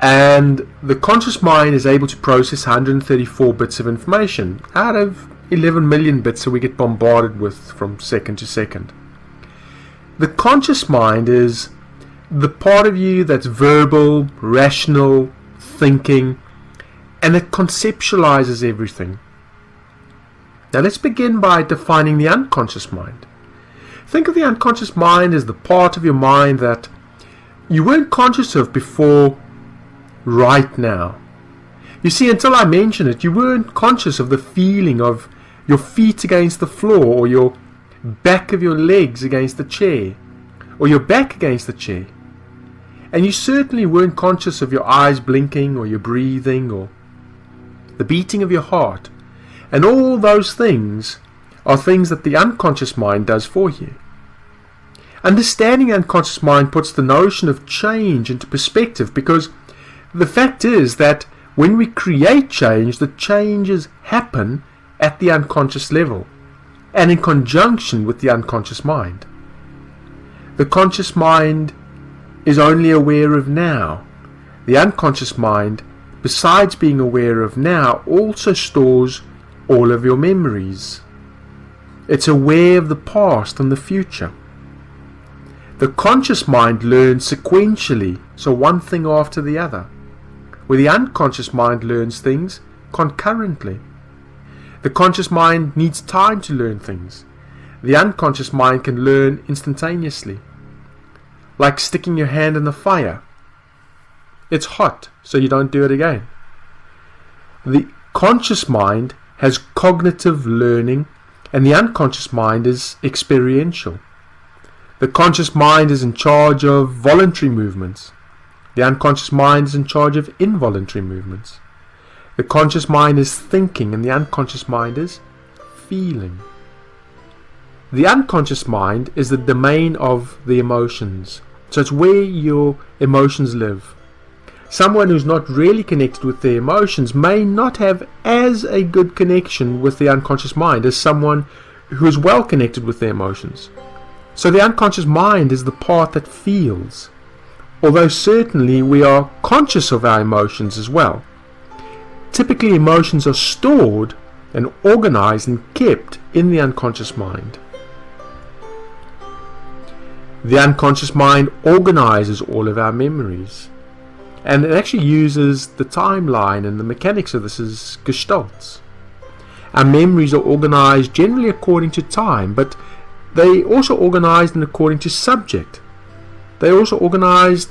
And the conscious mind is able to process 134 bits of information out of 11 million bits that we get bombarded with from second to second. The conscious mind is the part of you that's verbal, rational, thinking, and it conceptualizes everything. Now let's begin by defining the unconscious mind. Think of the unconscious mind as the part of your mind that you weren't conscious of before right now. You see, until I mentioned it, you weren't conscious of the feeling of your feet against the floor, or your back of your legs against the chair, or your back against the chair. And you certainly weren't conscious of your eyes blinking, or your breathing, or the beating of your heart. And all those things are things that the unconscious mind does for you. Understanding the unconscious mind puts the notion of change into perspective, because the fact is that when we create change, the changes happen at the unconscious level and in conjunction with the unconscious mind. The conscious mind is only aware of now. The unconscious mind, besides being aware of now, also stores all of your memories. It's aware of the past and the future. The conscious mind learns sequentially, so one thing after the other, where the unconscious mind learns things concurrently. The conscious mind needs time to learn things. The unconscious mind can learn instantaneously. Like sticking your hand in the fire. It's hot, so you don't do it again. The conscious mind has cognitive learning, and the unconscious mind is experiential. The conscious mind is in charge of voluntary movements. The unconscious mind is in charge of involuntary movements. The conscious mind is thinking, and the unconscious mind is feeling. The unconscious mind is the domain of the emotions. So it's where your emotions live. Someone who's not really connected with their emotions may not have as a good connection with the unconscious mind as someone who is well connected with their emotions. So the unconscious mind is the part that feels. Although certainly we are conscious of our emotions as well. Typically emotions are stored and organized and kept in the unconscious mind. The unconscious mind organizes all of our memories. And it actually uses the timeline, and the mechanics of this is gestalts. Our memories are organized generally according to time, but they also organized and according to subject. They're also organized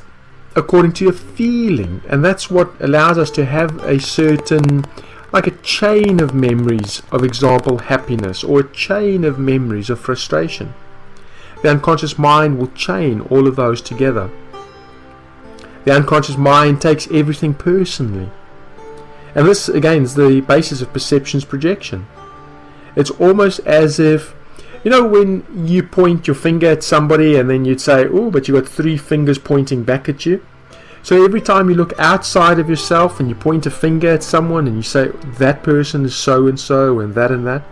according to a feeling, and that's what allows us to have a certain, like a chain of memories of, example, happiness, or a chain of memories of frustration. The unconscious mind will chain all of those together. The unconscious mind takes everything personally. And this, again, is the basis of perception's projection. It's almost as if, when you point your finger at somebody and then you'd say, oh, but you got 3 fingers pointing back at you. So every time you look outside of yourself and you point a finger at someone and you say, that person is so and so and that,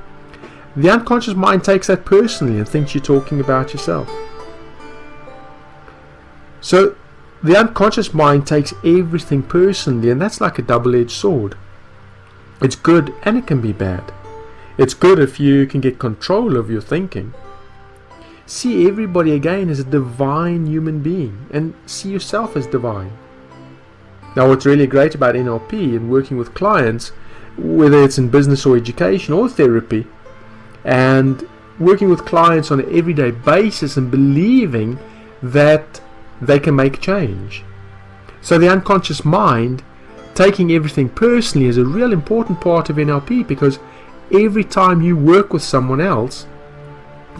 the unconscious mind takes that personally and thinks you're talking about yourself. So the unconscious mind takes everything personally, and that's like a double-edged sword. It's good and it can be bad. It's good if you can get control of your thinking. See everybody again as a divine human being, and see yourself as divine. Now what's really great about NLP and working with clients, whether it's in business or education or therapy, and working with clients on an everyday basis and believing that they can make change. So the unconscious mind taking everything personally is a real important part of NLP, because every time you work with someone else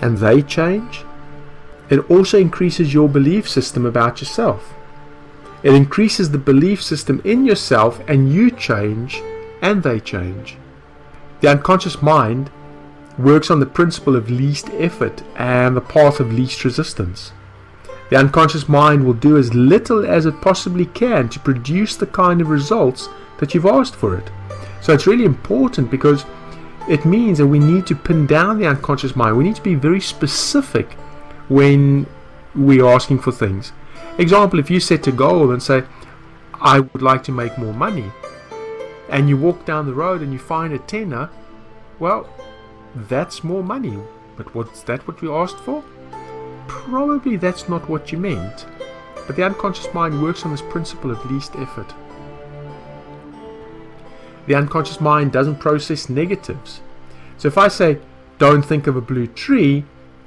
and they change, it also increases your belief system about yourself. It increases the belief system in yourself, and you change and they change. The unconscious mind works on the principle of least effort and the path of least resistance. The unconscious mind will do as little as it possibly can to produce the kind of results that you've asked for it. So it's really important, because it means that we need to pin down the unconscious mind. We need to be very specific when we're asking for things. Example, if you set a goal and say, I would like to make more money, and you walk down the road and you find a tenner, well, that's more money. But was that what you asked for? Probably that's not what you meant. But the unconscious mind works on this principle of least effort. The unconscious mind doesn't process negatives. So if I say, don't think of a blue tree,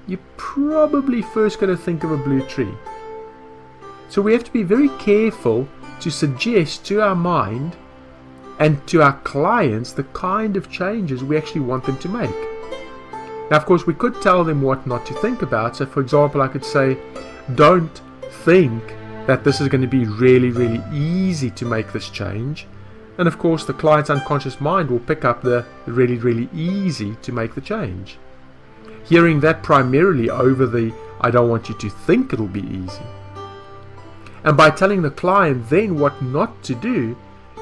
you're probably first going to think of a blue tree. So we have to be very careful to suggest to our mind and to our clients the kind of changes we actually want them to make. Now, of course, we could tell them what not to think about. So, for example, I could say, don't think that this is going to be really, really easy to make this change. And, of course, the client's unconscious mind will pick up the really, really easy to make the change. Hearing that primarily over the, I don't want you to think it'll be easy. And by telling the client then what not to do,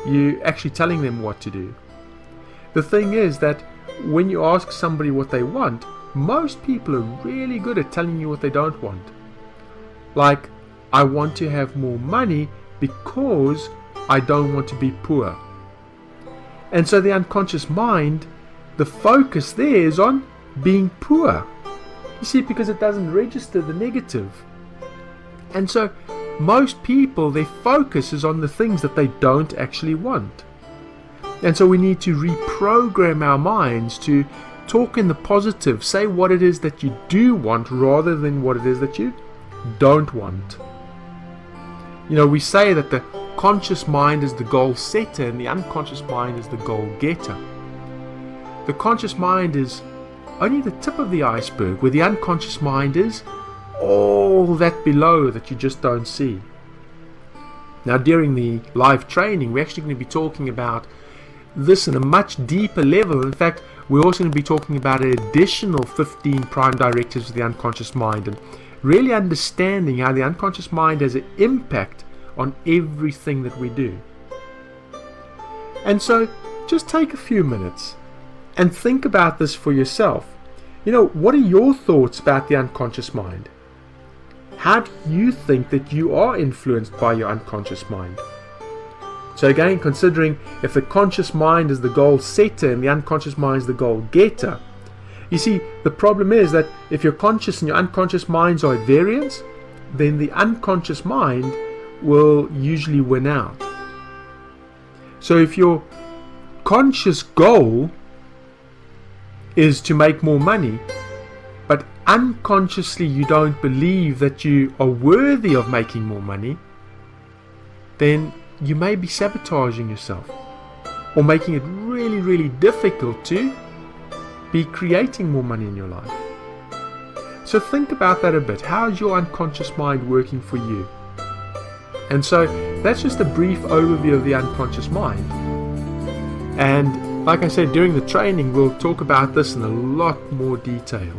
you're actually telling them what to do. The thing is that when you ask somebody what they want, most people are really good at telling you what they don't want. Like, I want to have more money because I don't want to be poor. And so the unconscious mind, the focus there is on being poor. You see, because it doesn't register the negative. And so most people, their focus is on the things that they don't actually want. And so we need to reprogram our minds to talk in the positive, say what it is that you do want rather than what it is that you don't want. You know, we say that the conscious mind is the goal setter and the unconscious mind is the goal getter. The conscious mind is only the tip of the iceberg, where the unconscious mind is all that below that you just don't see. Now, during the live training, we're actually going to be talking about this in a much deeper level. In fact, we're also going to be talking about an additional 15 prime directives of the unconscious mind and really understanding how the unconscious mind has an impact on everything that we do. And so just take a few minutes and think about this for yourself. You know, what are your thoughts about the unconscious mind? How do you think that you are influenced by your unconscious mind? So again, considering if the conscious mind is the goal setter and the unconscious mind is the goal getter, you see, the problem is that if your conscious and your unconscious minds are at variance, then the unconscious mind will usually win out. So if your conscious goal is to make more money, but unconsciously you don't believe that you are worthy of making more money, then you may be sabotaging yourself or making it really, really difficult to be creating more money in your life. So think about that a bit. How is your unconscious mind working for you? And so that's just a brief overview of the unconscious mind. And like I said, during the training, we'll talk about this in a lot more detail.